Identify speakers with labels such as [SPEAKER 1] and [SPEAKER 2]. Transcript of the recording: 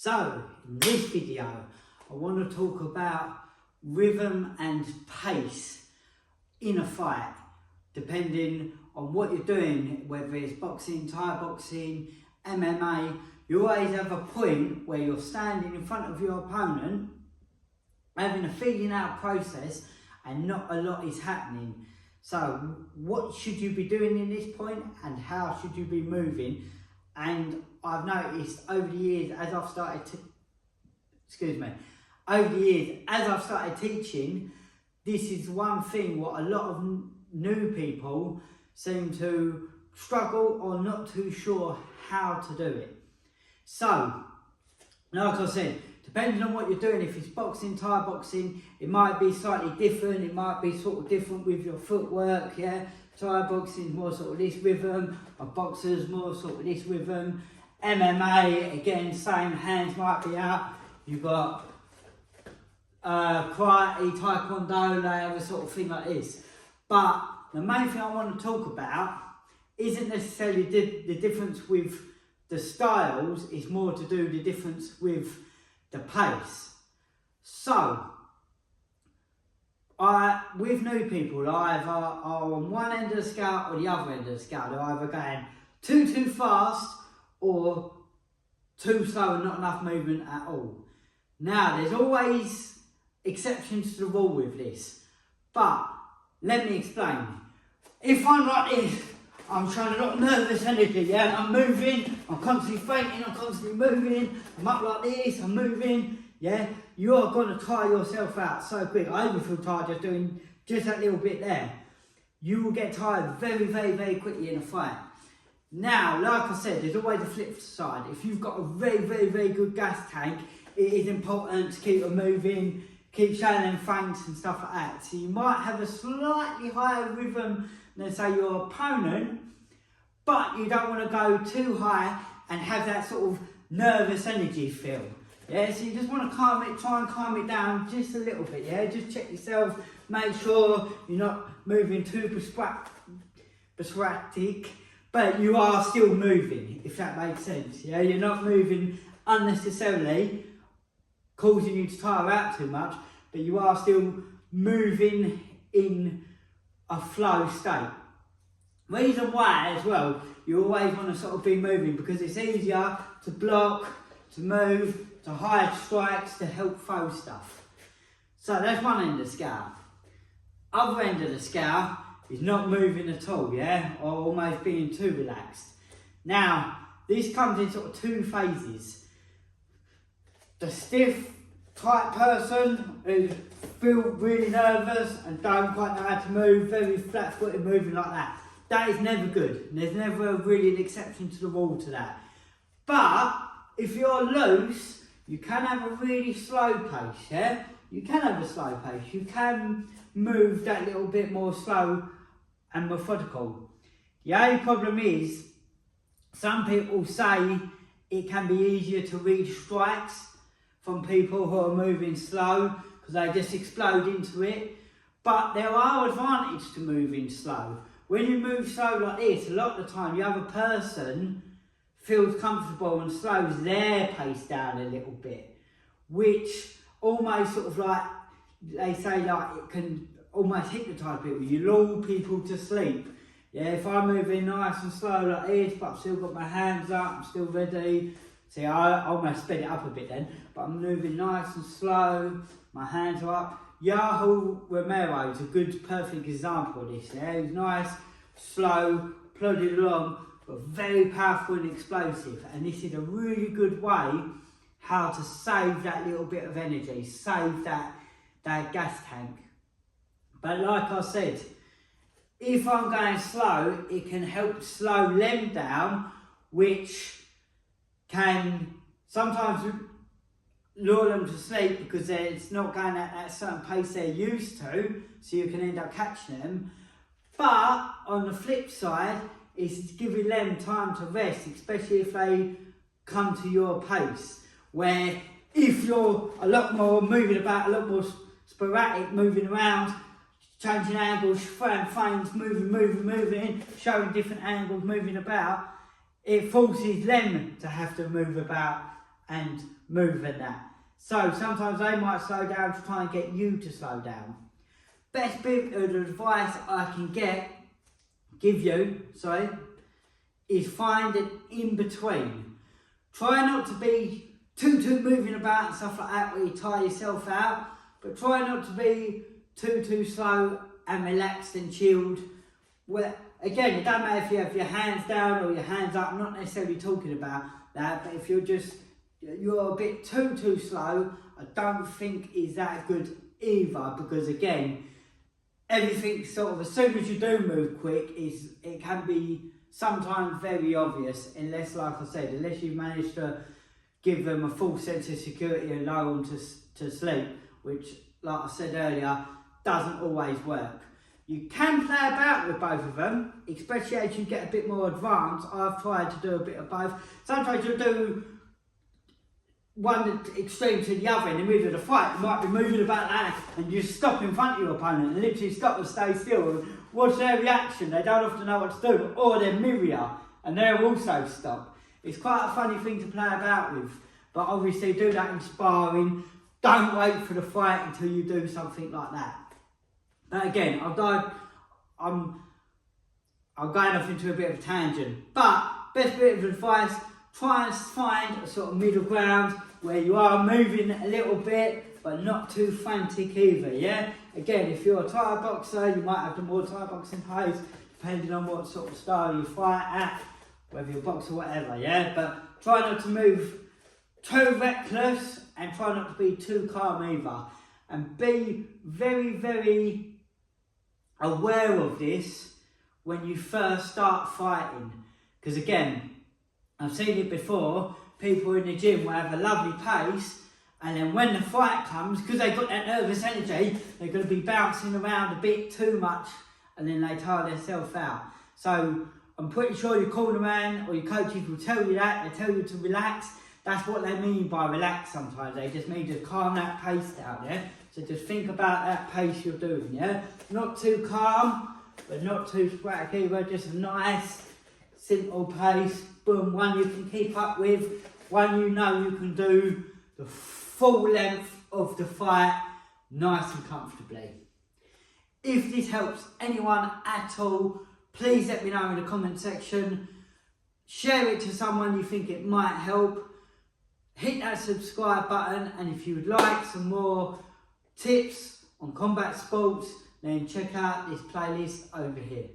[SPEAKER 1] So, in this video, I want to talk about rhythm and pace in a fight, depending on what you're doing, whether it's boxing, Thai boxing, MMA. You always have a point where you're standing in front of your opponent, having a feeling out process, and not a lot is happening. So, what should you be doing in this point, and how should you be moving? And I've noticed over the years, as I've started teaching, this is one thing what a lot of new people seem to struggle or not too sure how to do it. So, like I said, depending on what you're doing, if it's boxing, Thai boxing, it might be slightly different. It might be sort of different with your footwork, yeah. Thai boxing is more sort of this rhythm, a boxer's more sort of this rhythm. MMA, again, same, hands might be out. You've got karate, taekwondo, they have a sort of thing like this. But the main thing I want to talk about isn't necessarily the difference with the styles, it's more to do the difference with the pace. So, with new people, either are on one end of the scale or the other end of the scale. They're either going too fast or too slow and not enough movement at all. Now, there's always exceptions to the rule with this, but let me explain. If I'm like this, I'm showing a lot of nervous energy, yeah, I'm moving, I'm constantly fainting, I'm constantly moving, I'm up like this, I'm moving, yeah, you are going to tire yourself out so quick. I even feel tired just doing just that little bit there. You will get tired very, very, very quickly in a fight. Now, like I said, there's always a flip side. If you've got a very, very, very good gas tank, it is important to keep it moving, keep showing them feints and stuff like that. So you might have a slightly higher rhythm than, say, your opponent, but you don't want to go too high and have that sort of nervous energy feel. Yeah, so you just want to try and calm it down just a little bit, yeah? Just check yourself, make sure you're not moving too sporadic, but you are still moving, if that makes sense, yeah? You're not moving unnecessarily, causing you to tire out too much, but you are still moving in a flow state. Reason why as well, you always want to sort of be moving, because it's easier to block, to move, to hide strikes, to help throw stuff. So that's one end of the scale. Other end of the scale is not moving at all, yeah, or almost being too relaxed. Now, this comes in sort of two phases. The stiff type person who feel really nervous and don't quite know how to move, very flat-footed moving like that. That is never good. There's never really an exception to the rule to that. But if you're loose, you can have a really slow pace, yeah? You can have a slow pace. You can move that little bit more slow and methodical. The only problem is, some people say it can be easier to read strikes from people who are moving slow because they just explode into it. But there are advantages to moving slow. When you move slow like this, a lot of the time the other person feels comfortable and slows their pace down a little bit, which almost sort of like, they say, like it can almost hypnotise people. You lull people to sleep. Yeah, if I'm moving nice and slow like this, but I've still got my hands up, I'm still ready. See, I almost sped it up a bit then, but I'm moving nice and slow, my hands are up. Yahoo Romero is a good, perfect example of this, yeah? He's nice, slow, plodded along, but very powerful and explosive. And this is a really good way how to save that little bit of energy, save that gas tank. But like I said, if I'm going slow, it can help slow them down, which can sometimes lure them to sleep because it's not going at that certain pace they're used to, so you can end up catching them. But on the flip side, it's giving them time to rest, especially if they come to your pace. Where if you're a lot more moving about, a lot more sporadic, moving around, changing angles, throwing feints, moving, showing different angles, moving about, it forces them to have to move about and move and that. So sometimes they might slow down to try and get you to slow down. Best bit of advice I can give you, is find an in-between. Try not to be too moving about and stuff like that where you tire yourself out, but try not to be too slow and relaxed and chilled. Well, again, it doesn't matter if you have your hands down or your hands up. I'm not necessarily talking about that, but if you're a bit too slow, I don't think is that good either, because again, everything sort of, as soon as you do move quick, it can be sometimes very obvious, unless, like I said, unless you manage to give them a full sense of security and lull them to sleep, which, like I said earlier, doesn't always work. You can play about with both of them, especially as you get a bit more advanced. I've tried to do a bit of both. Sometimes you'll do one extreme to the other in the middle of the fight. You might be moving about that and you stop in front of your opponent and literally stop and stay still and watch their reaction. They don't often know what to do, or they mirror you and they'll also stop. It's quite a funny thing to play about with, but obviously do that in sparring. Don't wait for the fight until you do something like that. But again, I'm going off into a bit of a tangent, but best bit of advice, try and find a sort of middle ground where you are moving a little bit, but not too frantic either, yeah? Again, if you're a Thai boxer, you might have the more Thai boxing pace, depending on what sort of style you fight at, whether you're a boxer or whatever, yeah? But try not to move too reckless and try not to be too calm either. And be very, very aware of this when you first start fighting. Because again, I've seen it before, people in the gym will have a lovely pace, and then when the fight comes, because they've got that nervous energy, they're going to be bouncing around a bit too much, and then they tire themselves out. So I'm pretty sure your corner man or your coaches will tell you that. They tell you to relax. That's what they mean by relax sometimes. They just mean to calm that pace down, yeah? So just think about that pace you're doing, yeah? Not too calm, but not too sporadic either. Just a nice, simple pace. Boom, one you can keep up with, one you know you can do the full length of the fight nice and comfortably. If this helps anyone at all, please let me know in the comment section. Share it to someone you think it might help. Hit that subscribe button, and if you would like some more tips on combat sports, then check out this playlist over here.